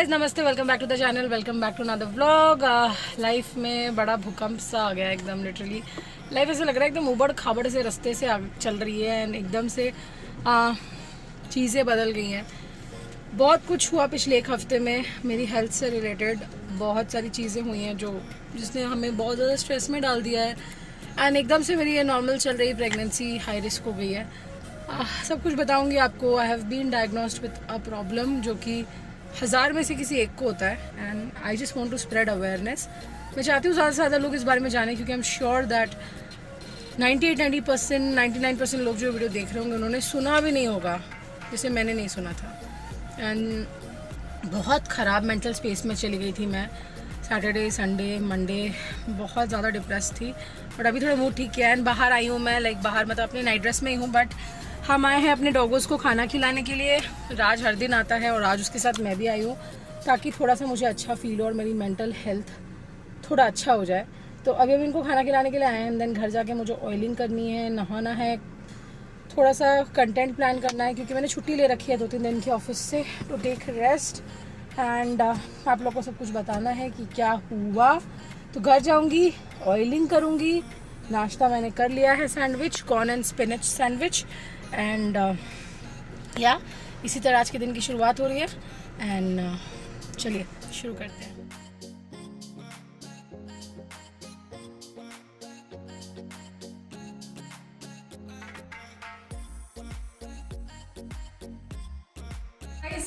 Guys, नमस्ते, welcome back to the channel, welcome back to another vlog. Life में बड़ा भूकंप सा आ गया एकदम, लिटरली लाइफ ऐसे लग रहा है एकदम उबड़ खाबड़ से रास्ते से चल रही है एंड एकदम से चीज़ें बदल गई हैं। बहुत कुछ हुआ पिछले एक हफ्ते में मेरी हेल्थ से रिलेटेड, बहुत सारी चीज़ें हुई हैं जिसने हमें बहुत ज़्यादा स्ट्रेस में डाल दिया है एंड एकदम से मेरी ये नॉर्मल चल रही प्रेगनेंसी हाई रिस्क हो गई है। सब कुछ बताऊंगी आपको। I have been diagnosed with a problem जो कि 1000 में से किसी एक को होता है and I just want to spread awareness. मैं चाहती हूँ ज़्यादा से ज़्यादा लोग इस बारे में जानें, क्योंकि आई एम श्योर दैट 90% 99% लोग जो वीडियो देख रहे होंगे उन्होंने सुना भी नहीं होगा जिसे मैंने नहीं सुना था। एंड बहुत ख़राब मेंटल स्पेस में चली गई थी मैं। सैटरडे संडे मंडे बहुत ज़्यादा डिप्रेस थी, बट अभी थोड़ा मूड ठीक किया है एंड बाहर आई हूँ मैं। बाहर मतलब अपनी नाइट ड्रेस में ही हूँ, बट हम आए हैं अपने डॉगोज़ को खाना खिलाने के लिए। राज हर दिन आता है और आज उसके साथ मैं भी आई हूँ ताकि थोड़ा सा मुझे अच्छा फील हो और मेरी मेंटल हेल्थ थोड़ा अच्छा हो जाए। तो अभी हम इनको खाना खिलाने के लिए आए हैं। देन घर जाके मुझे ऑयलिंग करनी है, नहाना है, थोड़ा सा कंटेंट प्लान करना है, क्योंकि मैंने छुट्टी ले रखी है 2-3 दिन की ऑफिस से टू टेक रेस्ट एंड आप लोग को सब कुछ बताना है कि क्या हुआ। तो घर जाऊँगी, ऑयलिंग करूँगी। नाश्ता मैंने कर लिया है, sandwich, corn and spinach sandwich and या इसी तरह आज के दिन की शुरुआत हो रही है एंड चलिए शुरू करते हैं।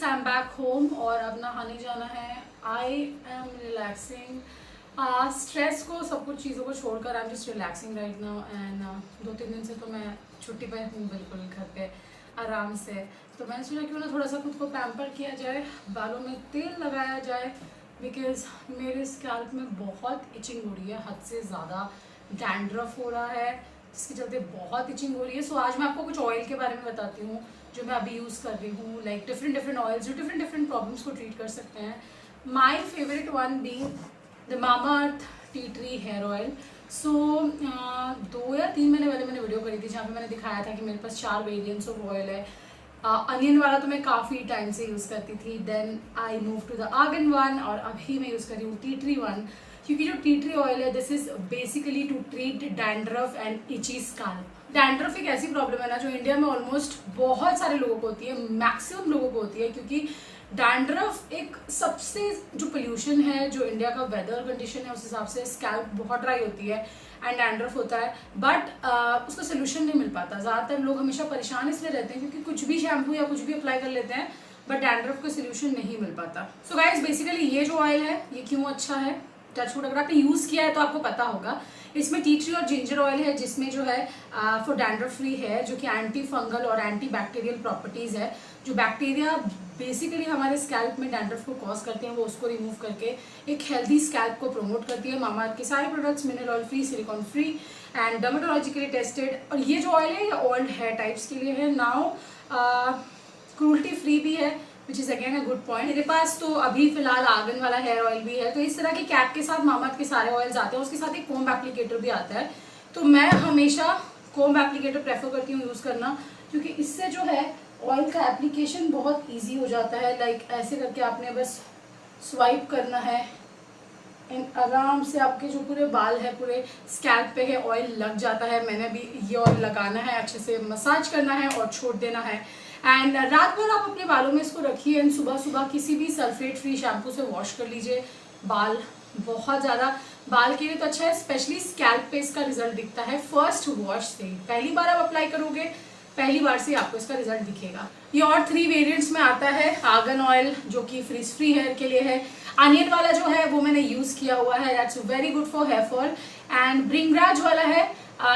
आई एम बैक होम और अब नहाने जाना है। आई एम रिलैक्सिंग, स्ट्रेस को, सब कुछ चीज़ों को छोड़कर आई am just relaxing right now and 2-3 दिन से तो मैं छुट्टी पर हूँ, बिल्कुल घर पे आराम से। तो मैंने सोचा क्यों ना थोड़ा सा खुद को पैम्पर किया जाए, बालों में तेल लगाया जाए, बिकॉज मेरे स्कैल्प में बहुत इचिंग हो रही है, हद से ज़्यादा डैंड्रफ हो रहा है जिसके चलते बहुत इचिंग हो रही है। सो आज मैं आपको कुछ ऑयल के बारे में बताती हूँ जो मैं अभी यूज़ कर रही हूँ, लाइक डिफरेंट ऑयल्स जो डिफरेंट प्रॉब्लम्स को ट्रीट कर सकते हैं। My favourite one being the Mamaearth tea tree hair oil. So 2 या 3 महीने पहले मैंने वीडियो करी थी जहाँ पे मैंने दिखाया था कि मेरे पास 4 वेरिएंट्स ऑफ ऑयल है। अनियन वाला तो मैं काफ़ी टाइम से यूज़ करती थी, then I move to the argan one और अभी मैं यूज़ कर रही हूँ टी ट्री वन, क्योंकि जो टी ट्री ऑयल है this is basically to treat dandruff and itchy scalp. Dandruff एक ऐसी प्रॉब्लम है ना जो इंडिया में ऑलमोस्ट बहुत सारे लोगों को होती है, मैक्सिमम लोगों को होती है, क्योंकि डैंड्रफ एक सबसे जो पोल्यूशन है, जो इंडिया का वेदर कंडीशन है उस हिसाब से स्कैल्प बहुत ड्राई होती है एंड डैंड्रफ होता है, बट उसका सोल्यूशन नहीं मिल पाता। ज़्यादातर लोग हमेशा परेशान इसलिए रहते हैं क्योंकि कुछ भी शैम्पू या कुछ भी अप्लाई कर लेते हैं बट डैंड्रफ का सोल्यूशन नहीं मिल पाता। सो गाइज बेसिकली ये जो ऑयल है ये क्यों अच्छा है, टचवुड अगर आपने यूज़ किया है तो आपको पता होगा। इसमें टी ट्री और जिंजर ऑयल है जिसमें जो है फॉर डैंड्रफ फ्री है, जो कि एंटी फंगल और एंटी बैक्टीरियल प्रॉपर्टीज़ है। जो बैक्टीरिया बेसिकली हमारे स्कैल्प में डैंड्रफ को कॉज करते हैं वो उसको रिमूव करके एक हेल्दी स्कैल्प को प्रमोट करती है। मामाअर्थ के सारे products mineral oil free, silicon free and dermatologically tested. और ये जो ऑयल है ये ओल्ड हेयर टाइप्स के लिए है, नाउ क्रूल्टी फ्री भी है, which is again a good point. मेरे पास तो अभी फिलहाल आर्गन वाला हेयर ऑयल भी है। तो इस तरह के कैप के साथ मामाअर्थ के सारे ऑयल्स आते हैं, उसके साथ एक कोम्ब एप्लीकेटर भी आता है। तो मैं हमेशा कोम्ब एप्लीकेटर प्रेफर करती हूँ यूज़ करना, क्योंकि इससे जो है ऑयल का एप्लीकेशन बहुत इजी हो जाता है। लाइक ऐसे करके आपने बस स्वाइप करना है एंड आराम से आपके जो पूरे बाल है पूरे स्कैल्प पे है ऑयल लग जाता है। मैंने भी ये ऑयल लगाना है, अच्छे से मसाज करना है और छोड़ देना है एंड रात भर आप अपने बालों में इसको रखिए एंड सुबह सुबह किसी भी सल्फेट फ्री शैम्पू से वॉश कर लीजिए। बाल बहुत ज़्यादा बाल के लिए तो अच्छा है, स्पेशली स्कैल्प पे इसका रिजल्ट दिखता है फर्स्ट वॉश से। पहली बार आप अप्लाई करोगे, पहली बार से आपको इसका रिजल्ट दिखेगा। ये और 3 वेरिएंट्स में आता है। आर्गन ऑयल जो कि फ्रीज फ्री हेयर के लिए है, अनियन वाला जो है वो मैंने यूज़ किया हुआ है, that's very good for hair fall, and bhringraj वाला है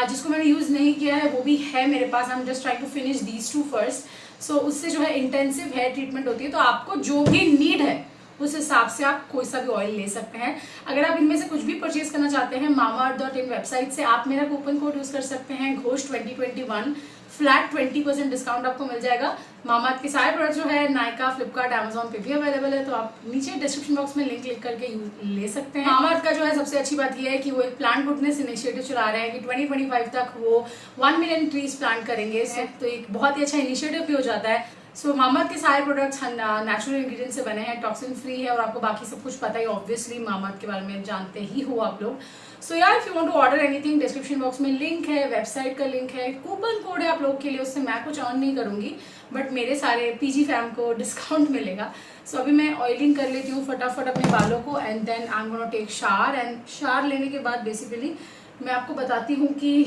जिसको मैंने यूज़ नहीं किया है वो भी है मेरे पास। I am just trying to finish these 2 first. So उससे जो है इंटेंसिव हेयर ट्रीटमेंट होती है। तो आपको जो भी नीड है उस हिसाब से आप कोई सा भी ऑयल ले सकते हैं। अगर आप इनमें से कुछ भी परचेज करना चाहते हैं mamaearth.in वेबसाइट से आप मेरा कूपन कोड यूज़ कर सकते हैं घोष 2021, फ्लैट 20% डिस्काउंट आपको मिल जाएगा। मामाअर्थ के सारे प्रोडक्ट जो है नायका, फ्लिपकार्ट, अमेजोन पे भी अवेलेबल है, तो आप नीचे डिस्क्रिप्शन बॉक्स में लिंक क्लिक करके ले सकते हैं। मामाअर्थ का जो है सबसे अच्छी बात यह है कि वो एक प्लांट गुडनेस इनिशिएटिव चला रहे हैं कि 2025 तक वो 1 मिलियन ट्रीज प्लांट करेंगे। तो एक बहुत ही अच्छा इनिशिएटिव भी हो जाता है। सो मामाअर्थ के सारे प्रोडक्ट्स नेचुरल इंग्रेडिएंट से बने हैं, टॉक्सिन फ्री है और आपको बाकी सब कुछ पता ही ऑब्वियसली मामाअर्थ के बारे में जानते ही हो आप लोग। सो यार if you want to order anything, description box में लिंक है, वेबसाइट का लिंक है, कूपन कोड है आप लोगों के लिए, उससे मैं कुछ अर्न नहीं करूंगी बट मेरे सारे पीजी फैम को डिस्काउंट मिलेगा। सो अभी मैं ऑयलिंग कर लेती हूँ फटाफट अपने बालों को and then I am gonna take shower, and shower लेने के बाद बेसिकली मैं आपको बताती हूँ कि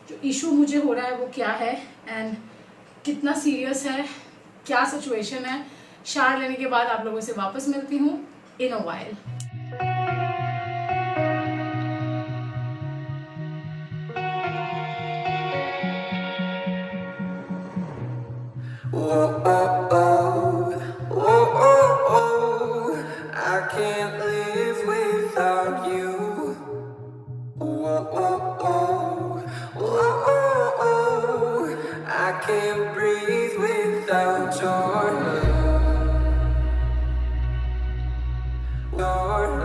जो इशू मुझे हो रहा है वो क्या है एंड कितना सीरियस है, क्या सिचुएशन है। शावर लेने के बाद आप लोगों से वापस मिलती हूँ in a while. I can't live without you. I can't breathe without your love.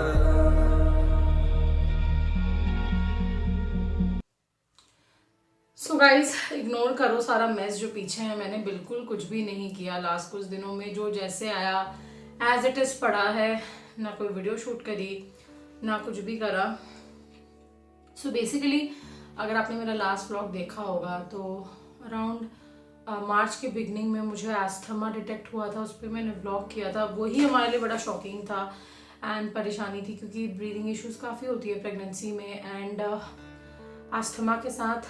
So guys ignore करो सारा मेस जो पीछे है, मैंने बिल्कुल कुछ भी नहीं किया लास्ट कुछ दिनों में, जो जैसे आया एज इट इज पड़ा है, ना कोई वीडियो शूट करी ना कुछ भी करा। सो बेसिकली अगर आपने मेरा लास्ट व्लॉग देखा होगा तो अराउंड मार्च के बिगनिंग में मुझे एस्थमा डिटेक्ट हुआ था, उस पर मैंने व्लॉग किया था। वही हमारे लिए बड़ा शॉकिंग था एंड परेशानी थी क्योंकि ब्रीदिंग इश्यूज काफ़ी होती है प्रेगनेंसी में एंड एस्थमा के साथ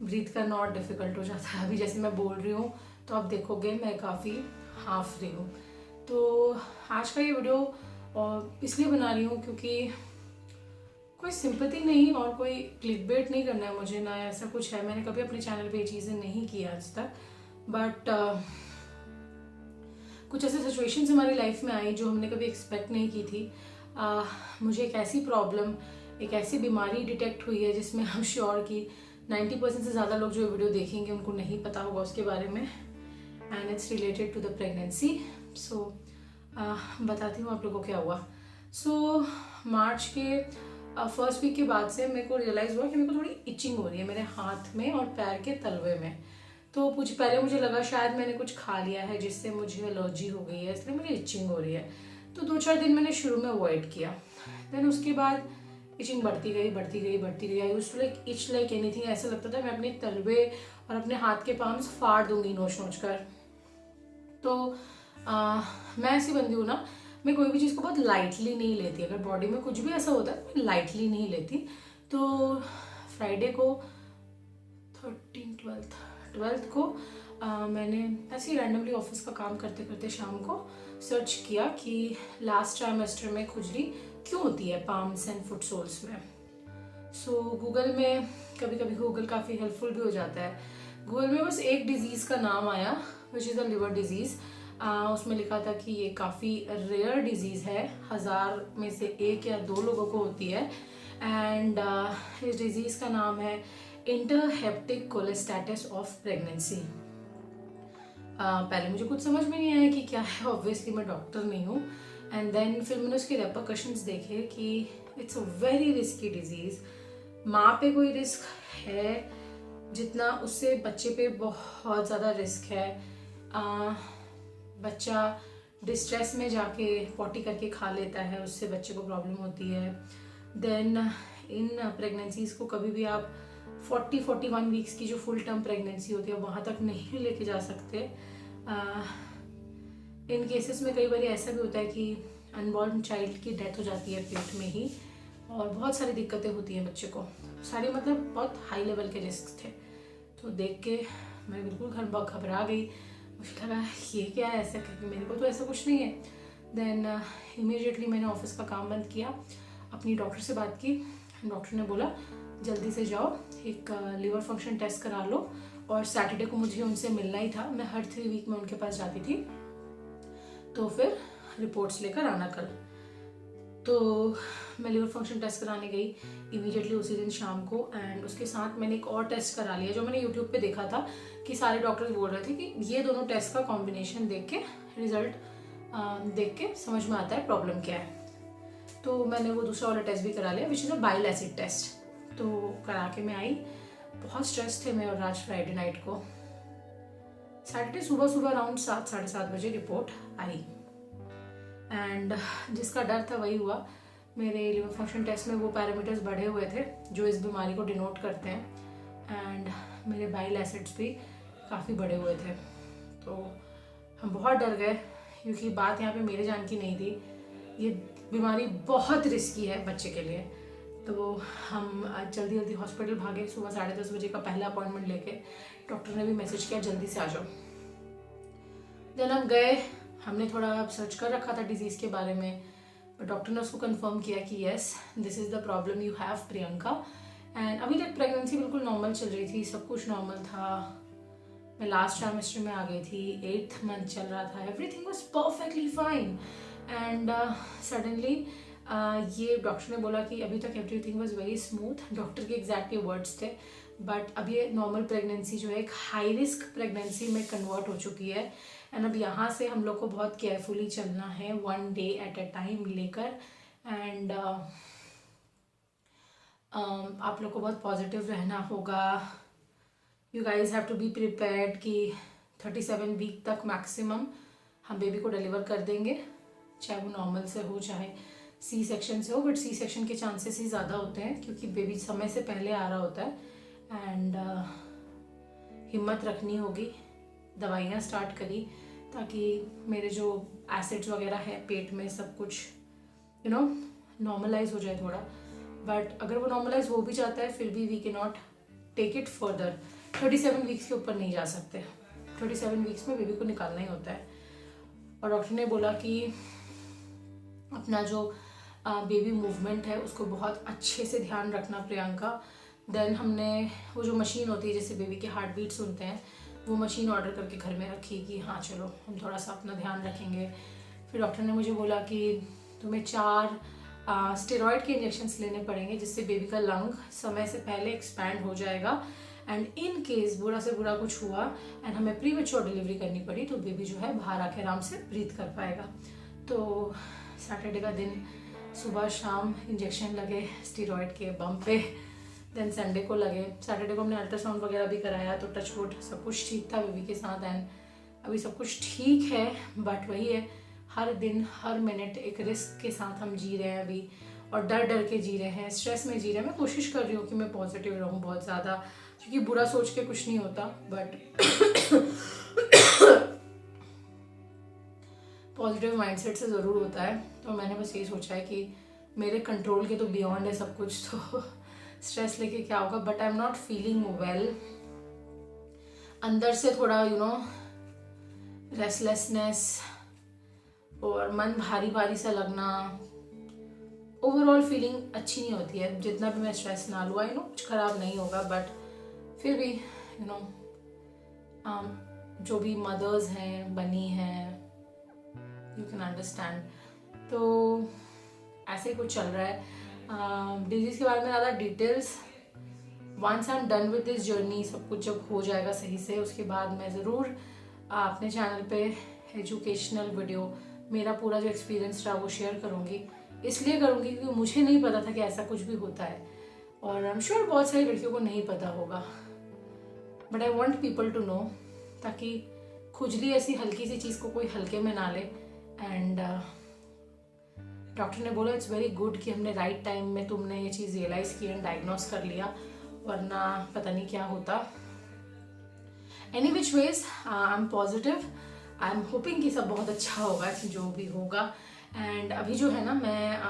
ब्रीथ करना और डिफ़िकल्ट हो जाता है। अभी जैसे मैं बोल रही हूँ तो आप देखोगे मैं काफ़ी हाफ रही हूँ। तो आज का ये वीडियो इसलिए बना रही हूँ क्योंकि कोई सिंपैथी नहीं और कोई क्लिकबेट नहीं करना है मुझे, ना ऐसा कुछ है। मैंने कभी अपने चैनल पे ये चीज़ें नहीं की आज तक, बट कुछ ऐसे सिचुएशंस हमारी लाइफ में आई जो हमने कभी एक्सपेक्ट नहीं की थी। मुझे एक ऐसी प्रॉब्लम, एक ऐसी बीमारी डिटेक्ट हुई है जिसमें हम श्योर कि 90% से ज़्यादा लोग जो वीडियो देखेंगे उनको नहीं पता होगा उसके बारे में, and it's related to the pregnancy. So बताती हूँ आप लोगों को क्या हुआ। सो मार्च के फर्स्ट वीक के बाद से मेरे को रियलाइज़ हुआ कि मेरे को थोड़ी इचिंग हो रही है मेरे हाथ में और पैर के तलवे में। तो कुछ पहले मुझे लगा शायद मैंने कुछ खा लिया है जिससे मुझे एलर्जी हो गई है, इसलिए मुझे इचिंग हो रही है। तो 2-4 दिन मैंने शुरू में अवॉइड किया, देन उसके बाद इचिंग बढ़ती गई। I used to like itch like anything. ऐसा लगता था मैं अपने तलवे और अपने हाथ के पाम्स फाड़ दूंगी नोच कर। तो मैं ऐसी बंदी हूँ ना, मैं कोई भी चीज़ को बहुत लाइटली नहीं लेती। अगर बॉडी में कुछ भी ऐसा होता है तो मैं लाइटली नहीं लेती। तो फ्राइडे को 12th को मैंने ऐसे ही रैंडमली ऑफिस का काम करते करते शाम को सर्च किया कि लास्ट ट्राइमेस्टर में खुजली क्यों होती है पाम्स एंड फुट सोल्स में। सो गूगल में कभी कभी गूगल काफ़ी हेल्पफुल भी हो जाता है। गूगल में बस एक डिजीज़ का नाम आया which is the liver disease. उसमें लिखा था कि ये काफ़ी रेयर डिजीज़ है, 1000 में से 1 या 2 लोगों को होती है एंड इस डिजीज़ का नाम है इंटरहेप्टिक कोलेस्टैटिस ऑफ प्रेगनेंसी। पहले मुझे कुछ समझ में नहीं आया कि क्या है, ऑब्वियसली मैं डॉक्टर नहीं हूँ। एंड देन फिर मैंने उसके रेपरकशंस देखे कि it's a very risky disease. माँ पे कोई रिस्क है जितना उससे बच्चे पे बहुत ज़्यादा रिस्क है। बच्चा डिस्ट्रेस में जाके पॉटी करके खा लेता है, उससे बच्चे को प्रॉब्लम होती है। देन इन प्रेगनेंसीज़ को कभी भी आप 40-41 वीक्स की जो फुल टर्म प्रेगनेंसी होती है वहाँ तक नहीं लेके जा सकते। इन केसेस में कई बार ऐसा भी होता है कि अनबॉर्न चाइल्ड की डेथ हो जाती है पेट में ही, और बहुत सारी दिक्कतें होती हैं बच्चे को। सारी मतलब बहुत हाई लेवल के रिस्क थे। तो देख के मैं बिल्कुल घबरा गई। मुझे लगा ये क्या है ऐसा, क्योंकि मेरे को तो ऐसा कुछ नहीं है। देन इमीडिएटली मैंने ऑफिस का काम बंद किया, अपनी डॉक्टर से बात की। डॉक्टर ने बोला जल्दी से जाओ एक लिवर फंक्शन टेस्ट करा लो, और सैटरडे को मुझे उनसे मिलना ही था। मैं हर 3 वीक में उनके पास जाती थी, तो फिर रिपोर्ट्स लेकर आना कल। तो मैं लिवर फंक्शन टेस्ट कराने गई इमीडिएटली उसी दिन शाम को, एंड उसके साथ मैंने एक और टेस्ट करा लिया जो मैंने यूट्यूब पे देखा था कि सारे डॉक्टर्स बोल रहे थे कि ये दोनों टेस्ट का कॉम्बिनेशन देख के, रिजल्ट देख के समझ में आता है प्रॉब्लम क्या है। तो मैंने वो दूसरा वाला टेस्ट भी करा लिया which is a bile acid test. तो करा के मैं आई। बहुत स्ट्रेस थे मैं और राज फ्राइडे नाइट को। सैटरडे सुबह सुबह अराउंड 7-7:30 बजे रिपोर्ट आई एंड जिसका डर था वही हुआ। मेरे लिवर फंक्शन टेस्ट में वो पैरामीटर्स बढ़े हुए थे जो इस बीमारी को डिनोट करते हैं एंड मेरे बाइल एसिड्स भी काफ़ी बढ़े हुए थे। तो हम बहुत डर गए क्योंकि बात यहाँ पे मेरे जान की नहीं थी, ये बीमारी बहुत रिस्की है बच्चे के लिए। तो हम जल्दी जल्दी हॉस्पिटल भागे, सुबह 10:30 बजे का पहला अपॉइंटमेंट लेके। डॉक्टर ने भी मैसेज किया जल्दी से आ जाओ। देन हम गए, हमने थोड़ा सर्च कर रखा था डिजीज़ के बारे में, बट डॉक्टर ने उसको कंफर्म किया कि yes this is the problem you have Priyanka. And अभी तक प्रेगनेंसी बिल्कुल नॉर्मल चल रही थी, सब कुछ नॉर्मल था। मैं लास्ट ट्राइमेस्टर में आ गई थी, 8th मंथ चल रहा था, everything was perfectly fine. And suddenly ये डॉक्टर ने बोला कि अभी तक everything was very smooth, doctor के एग्जैक्ट वर्ड्स थे, बट अब ये नॉर्मल प्रेगनेंसी जो है एक हाई रिस्क प्रेगनेंसी में कन्वर्ट हो चुकी है। एंड अब यहाँ से हम लोग को बहुत केयरफुली चलना है, 1 डे एट अ टाइम लेकर। एंड आप लोग को बहुत पॉजिटिव रहना होगा। You guys have to be prepared कि 37 वीक तक मैक्सिमम हम बेबी को डिलीवर कर देंगे, चाहे वो नॉर्मल से हो चाहे सी सेक्शन से हो। बट सी सेक्शन के चांसेस ही ज़्यादा होते हैं क्योंकि बेबी समय से पहले आ रहा होता है। एंड हिम्मत रखनी होगी, दवाइयाँ स्टार्ट करी ताकि मेरे जो एसिड्स वगैरह है पेट में सब कुछ नॉर्मलाइज हो जाए थोड़ा। बट अगर वो नॉर्मलाइज हो भी जाता है फिर भी we can not take it further. 37 weeks के ऊपर नहीं जा सकते, 37 वीक्स में बेबी को निकालना ही होता है। और डॉक्टर ने बोला कि अपना जो बेबी मूवमेंट है उसको बहुत अच्छे से ध्यान रखना प्रियंका। देन हमने वो जो मशीन होती है जैसे बेबी के हार्ट बीट सुनते हैं, वो मशीन ऑर्डर करके घर में रखी कि हाँ चलो हम थोड़ा सा अपना ध्यान रखेंगे। फिर डॉक्टर ने मुझे बोला कि तुम्हें 4 स्टेरॉइड के इंजेक्शंस लेने पड़ेंगे जिससे बेबी का लंग समय से पहले एक्सपैंड हो जाएगा। एंड इन केस बुरा से बुरा कुछ हुआ एंड हमें प्रीमेच्योर डिलीवरी करनी पड़ी तो बेबी जो है बाहर आके आराम से ब्रीथ कर पाएगा। तो सैटरडे का दिन सुबह शाम इंजेक्शन लगे स्टेरॉइड के बम पे। देन संडे को लगे। सैटरडे को हमने अल्ट्रासाउंड वगैरह भी कराया तो टच वुड सब कुछ ठीक था बेबी के साथ। एंड अभी सब कुछ ठीक है, बट वही है हर दिन हर मिनट एक रिस्क के साथ हम जी रहे हैं अभी, और डर डर के जी रहे हैं, स्ट्रेस में जी रहे हैं। मैं कोशिश कर रही हूँ कि मैं पॉजिटिव रहूँ बहुत ज़्यादा, क्योंकि बुरा सोच के कुछ नहीं होता, बट पॉजिटिव माइंडसेट से ज़रूर होता है। तो मैंने बस यही सोचा है कि मेरे कंट्रोल के तो बियॉन्ड है सब कुछ, तो स्ट्रेस लेके क्या होगा। But I am not feeling well, अंदर से थोड़ा रेस्टलेसनेस और मन भारी भारी सा लगना, ओवरऑल फीलिंग अच्छी नहीं होती है। जितना भी मैं स्ट्रेस ना लूँ, आई नो कुछ खराब नहीं होगा, बट फिर भी जो भी मदर्स हैं बनी हैं, यू कैन अंडरस्टैंड। तो ऐसे ही कुछ चल रहा है। डिजीज़ के बारे में ज़्यादा details once I am done with this journey, सब कुछ जब हो जाएगा सही से, उसके बाद मैं ज़रूर अपने चैनल पे एजुकेशनल वीडियो मेरा पूरा जो एक्सपीरियंस रहा वो शेयर करूँगी। इसलिए करूँगी क्योंकि मुझे नहीं पता था कि ऐसा कुछ भी होता है, और आई एम श्योर बहुत सारी लड़कियों को नहीं पता होगा, but I want people to know, ताकि खुजली ऐसी हल्की सी चीज़ को कोई हल्के में ना ले। एंड डॉक्टर ने बोला इट्स वेरी गुड कि हमने राइट टाइम में तुमने ये चीज़ रियलाइज़ की एंड डायग्नोस कर लिया, वरना पता नहीं क्या होता। Any which ways I am positive, I am hoping कि सब बहुत अच्छा होगा जो भी होगा। एंड अभी जो है ना मैं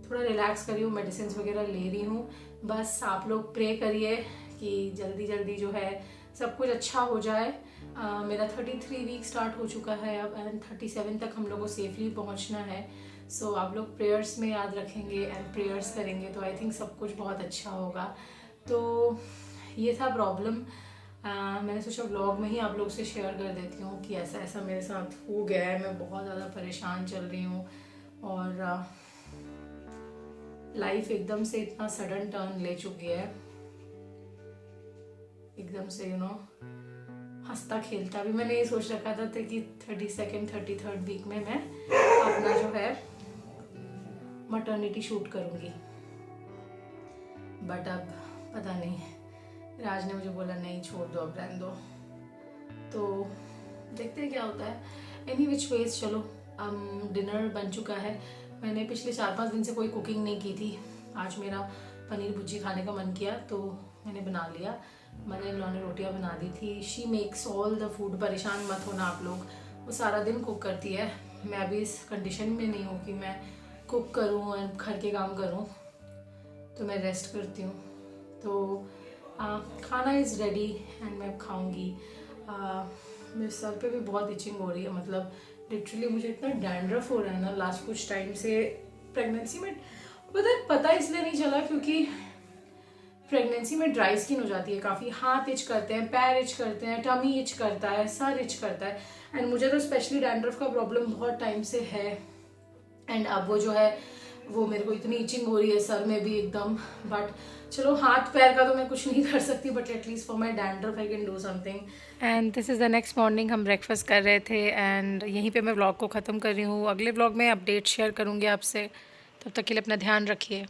थोड़ा रिलैक्स कर रही हूँ, मेडिसिन वगैरह ले रही हूँ। बस आप लोग प्रे करिए कि जल्दी जल्दी जो है सब कुछ अच्छा हो जाए। मेरा 33 वीक स्टार्ट हो चुका है अब, एंड 37 तक हम लोग को सेफली पहुंचना है। सो आप लोग प्रेयर्स में याद रखेंगे एंड प्रेयर्स करेंगे तो आई थिंक सब कुछ बहुत अच्छा होगा। तो ये था प्रॉब्लम, मैंने सोचा व्लॉग में ही आप लोग से शेयर कर देती हूँ कि ऐसा ऐसा मेरे साथ हो गया है। मैं बहुत ज़्यादा परेशान चल रही हूँ, और लाइफ एकदम से इतना सडन टर्न ले चुकी है, एकदम से हंसता खेलता भी मैंने ये सोच रखा था कि 32nd 33rd वीक में मैं अपना जो है मटर्निटी शूट करूँगी, बट अब पता नहीं, राज ने मुझे बोला नहीं छोड़ दो, अब रहने दो। तो देखते हैं क्या होता है। एनी विच वेज चलो, डिनर बन चुका है। मैंने पिछले 4-5 दिन से कोई कुकिंग नहीं की थी। आज मेरा पनीर भुर्जी खाने का मन किया तो मैंने बना लिया। मदर इन लॉ ने रोटियाँ बना दी थी। She makes all the food, परेशान मत होना आप लोग, वो सारा दिन कुक करती है। मैं अभी इस कंडीशन में नहीं हूँ कि मैं कुक करूँ और घर के काम करूँ, तो मैं रेस्ट करती हूँ। तो खाना इज़ रेडी एंड मैं खाऊँगी। मेरे सर पे भी बहुत इचिंग हो रही है, मतलब लिटरली मुझे इतना डैंड्रफ हो रहा है ना लास्ट कुछ टाइम से प्रेगनेंसी में। पता इसलिए नहीं चला क्योंकि प्रेगनेंसी में ड्राई स्किन हो जाती है काफ़ी। हाथ इच करते हैं, पैर इच करते हैं, टमी इच करता है, सर इच करता है। एंड मुझे तो स्पेशली डैंड्रफ का प्रॉब्लम बहुत टाइम से है। एंड अब वो जो है वो मेरे को इतनी इचिंग हो रही है सर में भी एकदम। बट चलो, हाथ पैर का तो मैं कुछ नहीं कर सकती, but at least for my dandruff I can do something. And this is the next morning. हम ब्रेकफास्ट कर रहे थे एंड यहीं पे मैं व्लॉग को ख़त्म कर रही हूँ। अगले व्लॉग में अपडेट शेयर करूँगी आपसे। तब तक के लिए अपना ध्यान रखिए।